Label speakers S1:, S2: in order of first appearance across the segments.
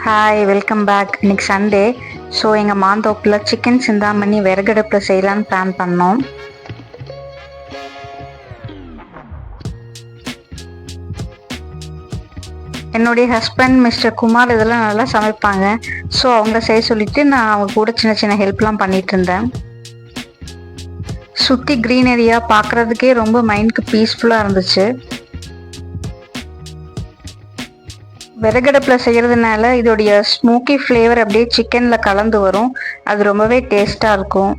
S1: Hi, welcome back. இன்னைக்கு Sunday. So எங்கள் மாந்தோப்பில் சிக்கன் சிந்தாமணி விறகடுப்பில் செய்யலான்னு பிளான் பண்ணோம். என்னுடைய ஹஸ்பண்ட் மிஸ்டர் குமார் இதெல்லாம் நல்லா சமைப்பாங்க. ஸோ அவங்கள செய்ய சொல்லிட்டு நான் அவங்க கூட சின்ன சின்ன ஹெல்ப்லாம் பண்ணிட்டு இருந்தேன். சுற்றி க்ரீனரியா பார்க்குறதுக்கே ரொம்ப மைண்டுக்கு பீஸ்ஃபுல்லாக இருந்துச்சு. விறகடுப்பில் செய்கிறதுனால இதோடைய ஸ்மோக்கி ஃப்ளேவர் அப்படியே சிக்கனில் கலந்து வரும். அது ரொம்பவே டேஸ்ட்டாக இருக்கும்.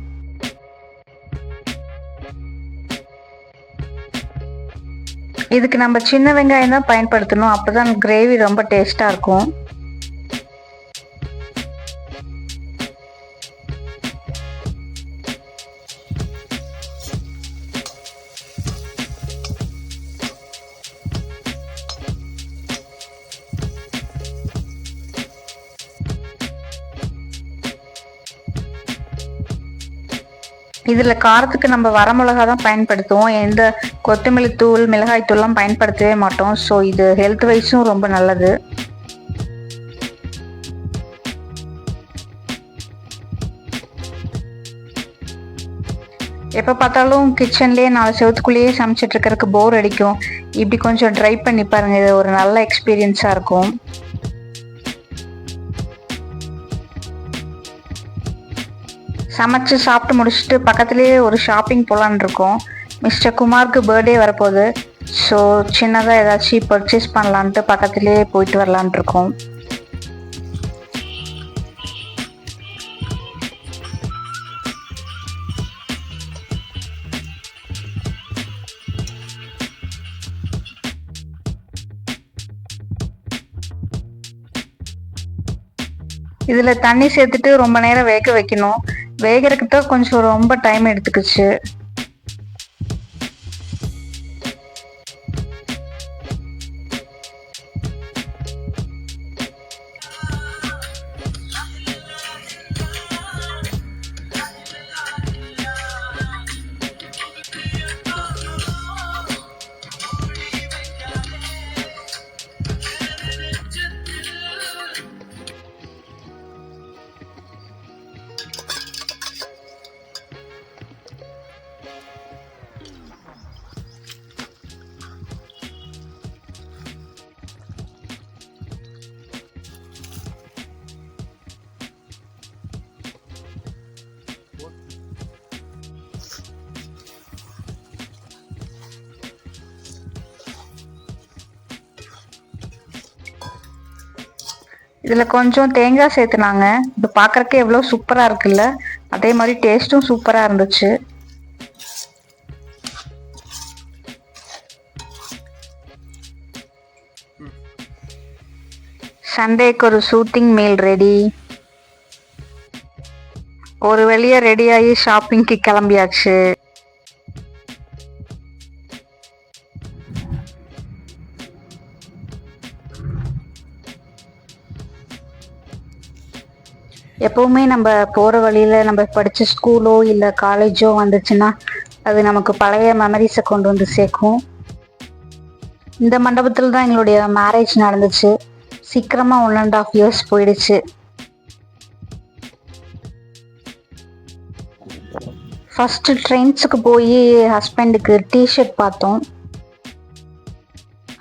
S1: இதுக்கு நம்ம சின்ன வெங்காயம் தான் பயன்படுத்தணும். அப்போ தான் கிரேவி ரொம்ப டேஸ்ட்டாக இருக்கும். இதில் காரத்துக்கு நம்ம வரமிளகா தான் பயன்படுத்துவோம். எந்த கொத்தமல்லி தூள், மிளகாய் தூள்லாம் பயன்படுத்தவே மாட்டோம். ஸோ இது ஹெல்த் வைஸும் ரொம்ப நல்லது. எப்போ பார்த்தாலும் கிச்சன்லேயே 4 செவத்துக்குள்ளேயே சமைச்சிட்டு இருக்கிறதுக்கு போர் அடிக்கும். இப்படி கொஞ்சம் ட்ரை பண்ணி பாருங்கள். இது ஒரு நல்ல எக்ஸ்பீரியன்ஸாக இருக்கும். சமைச்சு சாப்பிட்டு முடிச்சுட்டு பக்கத்துலேயே ஒரு ஷாப்பிங் போகலான் இருக்கோம். மிஸ்டர் குமாருக்கு பர்த்டே வரப்போகுது. ஸோ சின்னதாக ஏதாச்சும் பர்ச்சேஸ் பண்ணலான்ட்டு பக்கத்துலேயே போயிட்டு வரலான் இருக்கோம். இதில் தண்ணி சேர்த்துட்டு ரொம்ப நேரம் வேக வைக்கணும். வேகிறதுக்கு தான் கொஞ்சம் ரொம்ப டைம் எடுத்துக்கிச்சு. இதில் கொஞ்சம் தேங்காய் சேர்த்துனாங்க. இது பார்க்குறக்கே எவ்வளோ சூப்பராக இருக்குல்ல. அதே மாதிரி டேஸ்ட்டும் சூப்பராக இருந்துச்சு. சண்டேக்கு ஒரு சூத்திங் மீல் ரெடி. ஒரு வழியா ரெடியாகி ஷாப்பிங்க்கு கிளம்பியாச்சு. எப்போவுமே நம்ம போகிற வழியில் நம்ம படித்த ஸ்கூலோ இல்லை காலேஜோ வந்துச்சுன்னா அது நமக்கு பழைய மெமரிஸை கொண்டு வந்து சேர்க்கும். இந்த மண்டபத்தில் தான் எங்களுடைய மேரேஜ் நடந்துச்சு. சீக்கிரமாக 1.5 years போயிடுச்சு. ஃபஸ்ட்டு ட்ரெண்ட்ஸுக்கு போய் ஹஸ்பண்டுக்கு டிஷர்ட் பார்த்தோம்.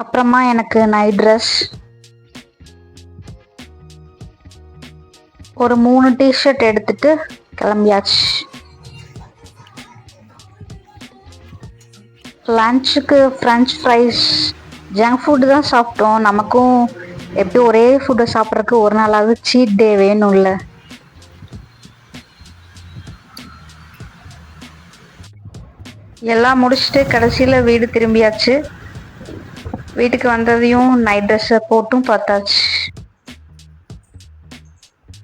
S1: அப்புறமா எனக்கு நைட் ட்ரெஸ், ஒரு 3 டிஷர்ட் எடுத்துட்டு கிளம்பியாச்சு. லன்ச்சுக்கு ஃப்ரெஞ்ச் ஃப்ரைஸ், ஜங்க் ஃபுட்டு தான் சாப்பிட்டோம். நமக்கும் எப்படி ஒரே ஃபுட்டை சாப்பிட்றதுக்கு ஒரு நாளாவது சீட் டே வேணும்ல. எல்லாம் முடிச்சுட்டு கடைசியில் வீடு திரும்பியாச்சு. வீட்டுக்கு வந்ததையும் நைட் ட்ரெஸ்ஸை போட்டும் பார்த்தாச்சு.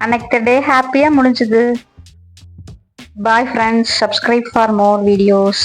S1: அன்னைக்கு டே ஹாப்பியாக முடிஞ்சுது. Bye friends, subscribe for more videos.